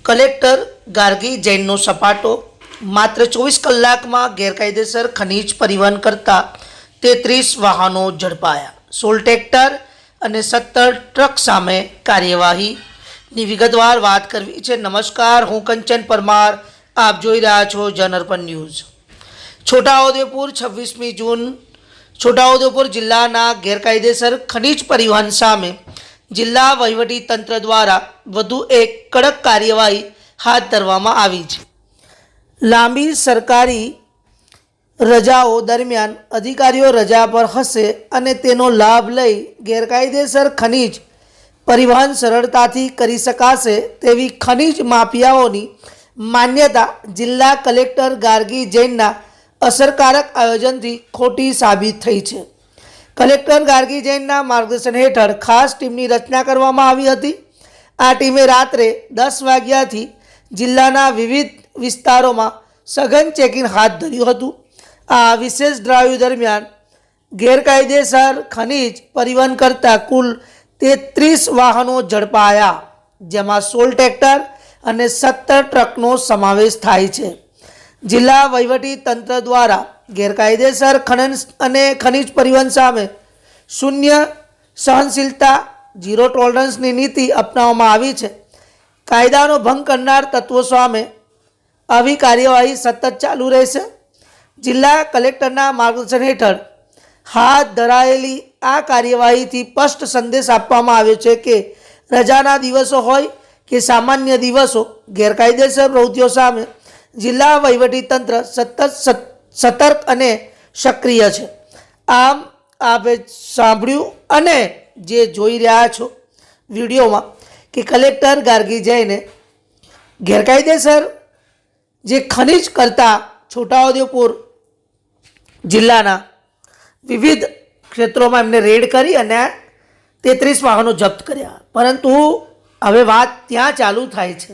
Collector Gargi જૈનનો સપાટો માત્ર 24 કલાકમાં ગેરકાયદેસર ખનીજ પરિવહન કરતા 33 વાહનો ઝડપાયા। 16 ટ્રેક્ટર અને 17 ટ્રક સામે કાર્યવાહીની વિગતવાર વાત કરવી છે। નમસ્કાર, હું કંચન પરમાર, આપ જોઈ રહ્યા છો જનઅર્પણ ન્યૂઝ। છોટાઉદેપુર 26મી જૂન છોટાઉદેપુર જિલ્લાના ગેરકાયદેસર ખનીજ પરિવહન સામે જિલ્લા વહીવટી તંત્ર દ્વારા વધુ એક કડક કાર્યવાહી હાથ ધરવામાં આવી છે। લાંબી સરકારી રજાઓ દરમિયાન અધિકારીઓ રજા પર હશે અને તેનો લાભ લઈ ગેરકાયદેસર ખનીજ પરિવહન સરળતાથી કરી શકાશે તેવી ખનીજ માફિયાઓની માન્યતા જિલ્લા કલેક્ટર ગાર્ગી જૈનના અસરકારક આયોજનથી ખોટી સાબિત થઈ છે। કલેક્ટર ગાર્ગી જૈનના માર્ગદર્શન હેઠળ ખાસ ટીમની રચના કરવામાં આવી હતી। આ ટીમે રાત્રે 10 વાગ્યાથી જિલ્લાના વિવિધ વિસ્તારોમાં સઘન ચેકિંગ હાથ ધર્યું હતું। આ વિશેષ ડ્રાઈવ દરમિયાન ગેરકાયદેસર ખનીજ પરિવહન કરતા કુલ 33 વાહનો ઝડપાયા, જેમાં 16 ટ્રેક્ટર અને 17 ટ્રકનો સમાવેશ થાય છે। જિલ્લા વહીવટી તંત્ર દ્વારા ગેરકાયદેસર ખનન અને ખનીજ પરિવહન સામે શૂન્ય સહનશીલતા ઝીરો ટોલરન્સની નીતિ અપનાવવામાં આવી છે। કાયદાનો ભંગ કરનાર તત્વો સામે આવી કાર્યવાહી સતત ચાલુ રહેશે। જિલ્લા કલેક્ટરના માર્ગદર્શન હેઠળ હાથ ધરાયેલી આ કાર્યવાહીથી સ્પષ્ટ સંદેશ આપવામાં આવ્યો છે કે રજાના દિવસો હોય કે સામાન્ય દિવસો, ગેરકાયદેસર પ્રવૃત્તિઓ સામે જિલ્લા વહીવટી તંત્ર સતર્ક અને સક્રિય છે। આમ આપે સાંભળ્યું અને જે જોઈ રહ્યા છો વિડીયોમાં કે કલેક્ટર ગાર્ગી જૈને ગેરકાયદેસર જે ખનીજ કરતા છોટાઉદેપુર જિલ્લાના વિવિધ ક્ષેત્રોમાં એમને રેડ કરી અને 33 વાહનો જપ્ત કર્યા। પરંતુ હવે વાત ત્યાં ચાલુ થાય છે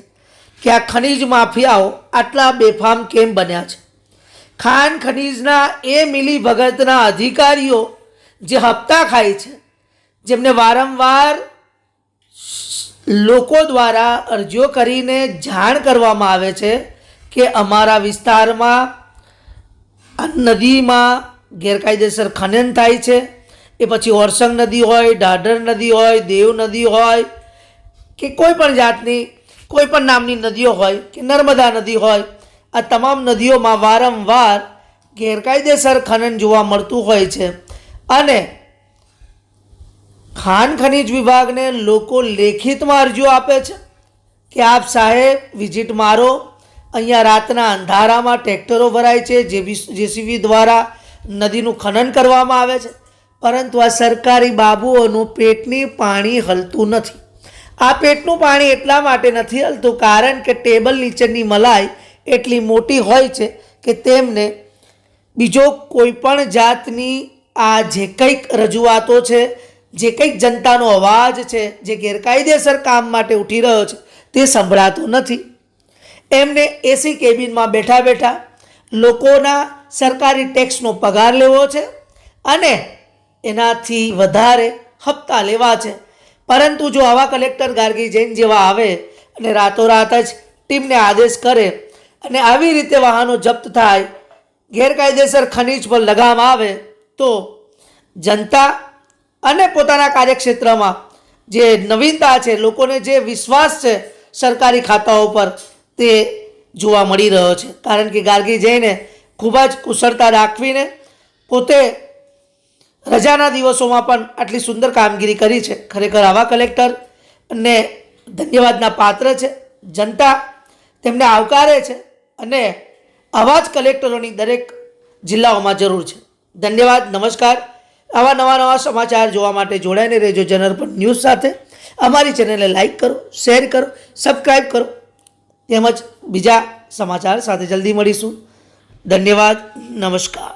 કે આ ખનીજ માફિયાઓ આટલા બેફામ કેમ બન્યા છે। ખાન ખનીજના એ મિલી ભગતના અધિકારીઓ જે હપ્તા ખાય છે, જેમને વારંવાર લોકો દ્વારા અરજીઓ કરીને જાણ કરવામાં આવે છે કે અમારા વિસ્તારમાં આ નદીમાં ગેરકાયદેસર ખનન થાય છે। એ પછી ઓરસંગ નદી હોય, ઢાઢર નદી હોય, દેવ નદી હોય કે કોઈ પણ જાતની કોઈ પણ નામની નદીઓ હોય કે નર્મદા નદી હોય, આ તમામ નદીઓમાં વારંવાર ગેરકાયદેસર ખનન જોવા મળતું હોય છે અને ખાન ખનીજ વિભાગને લોકો લેખિતમાં અરજીઓ આપે છે કે આપ સાહેબ વિઝિટ મારો, અહીંયા રાતના અંધારામાં ટ્રેક્ટરો ભરાય છે, જેસીબી દ્વારા નદીનું ખનન કરવામાં આવે છે, પરંતુ આ સરકારી બાબુઓનું પેટની પાણી હલતું નથી। આ પેટનું પાણી એટલા માટે નથી હલતું કારણ કે ટેબલ નીચેની મલાઈ એટલી મોટી હોય છે કે તેમને બીજો કોઈ પણ જાતની આ જે કંઈક રજૂઆતો છે, જે કંઈક જનતાનો અવાજ છે, જે ગેરકાયદેસર કામ માટે ઉઠી રહ્યો છે, તે સંભળાતો નથી। એમને એસી કેબિનમાં બેઠા બેઠા લોકોના સરકારી ટેક્સનો પગાર લેવો છે અને એનાથી વધારે હપ્તા લેવા છે। પરંતુ જો આવા કલેક્ટર ગાર્ગી જૈન જેવા આવે અને રાતોરાત જ ટીમને આદેશ કરે અને આવી રીતે વાહનો જપ્ત થાય, ગેરકાયદેસર ખનીજ પર લગામ આવે, તો જનતા અને પોતાના કાર્યક્ષેત્રમાં જે નવીનતા છે, લોકોને જે વિશ્વાસ છે સરકારી ખાતાઓ પર, તે જોવા મળી રહ્યો છે। કારણ કે ગાર્ગી જૈને ખૂબ જ કુશળતા દાખવીને પોતે રજાના દિવસોમાં પણ આટલી સુંદર કામગીરી કરી છે। ખરેખર આવા કલેક્ટરને ધન્યવાદના પાત્ર છે। જનતા તેમને આવકારે છે અને આવા જ કલેક્ટરોની દરેક જિલ્લાઓમાં જરૂર છે। ધન્યવાદ, નમસ્કાર। આવા નવા સમાચાર જોવા માટે જોડાઈને રહેજો જનઅર્પણ ન્યૂઝ સાથે। અમારી ચેનલને લાઈક કરો, શેર કરો, સબસ્ક્રાઈબ કરો, તેમજ બીજા સમાચાર સાથે જલ્દી મળીશું। ધન્યવાદ, નમસ્કાર।